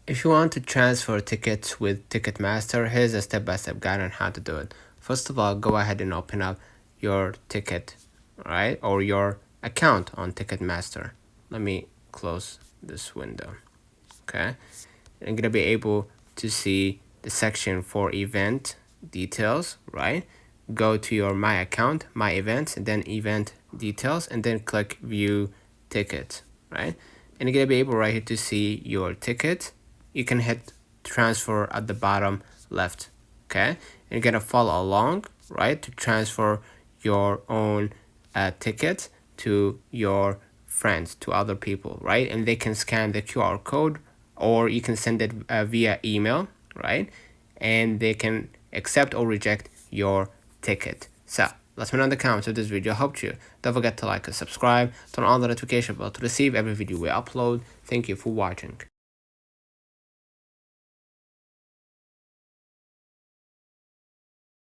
If you want to transfer tickets with Ticketmaster, here's a step-by-step guide on how to do it. First of all, go ahead and open up your ticket, right, or your account on Ticketmaster. Let me close this window, okay? And you're gonna be able to see the section for event details, right? Go to your My Account, My Events, and then Event Details, and then click View Ticket, right? And you're gonna be able right here to see your ticket. You can hit transfer at the bottom left, okay? And you're gonna follow along, right, to transfer your own ticket to your friends, to other people, right? And they can scan the QR code, or you can send it via email, right? And they can accept or reject your ticket. So let me know in the comments if this video helped you. Don't forget to like and subscribe, turn on the notification bell to receive every video we upload. Thank you for watching.